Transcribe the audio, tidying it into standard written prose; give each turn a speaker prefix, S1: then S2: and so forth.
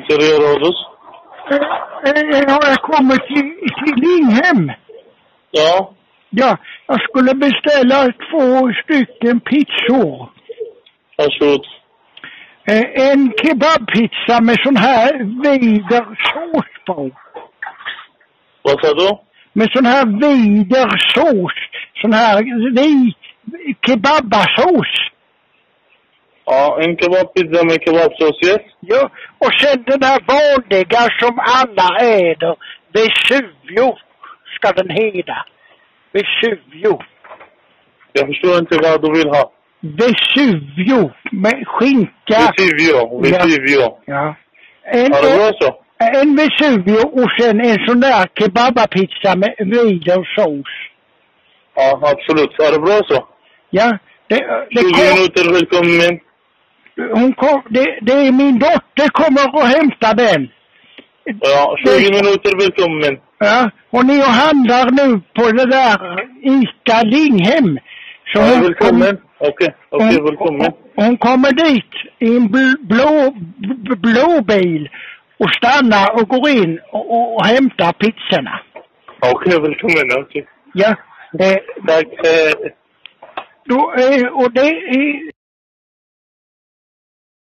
S1: interiör hos oss?
S2: Jag kommer till Linghem.
S1: Ja.
S2: Ja, jag skulle beställa 2 stycken pizzor.
S1: Varsågod.
S2: En kebabpizza med sån här vidersås på.
S1: Vad sa du?
S2: Med sån här vidersås. Sån här kebabasås.
S1: Ja, en kebabpizza med kebabsås, yes.
S2: Ja, och sen den där vanliga som alla äter. Vesuvio ska den heta. Vesuvio.
S1: Jag förstår inte vad du vill ha.
S2: Vesuvio med skinka.
S1: Vesuvio.
S2: Ja.
S1: Har det bra så?
S2: En Vesuvio och sen en sån där kebabapizza med vidersås.
S1: Ja, absolut. Har det bra så?
S2: Ja.
S1: 20 minuter, välkommen.
S2: Det är min dotter kommer och hämtar den.
S1: Ja, 20 minuter, välkommen.
S2: Ja, och ni handlar nu på det där Ica Linghem. Så
S1: ja, välkommen. Okej, välkommen.
S2: Hon kommer dit i en blå bil och stannar och går in och hämtar pizzorna.
S1: Okej, välkommen. Okej.
S2: Ja.
S1: Tack.
S2: Och det är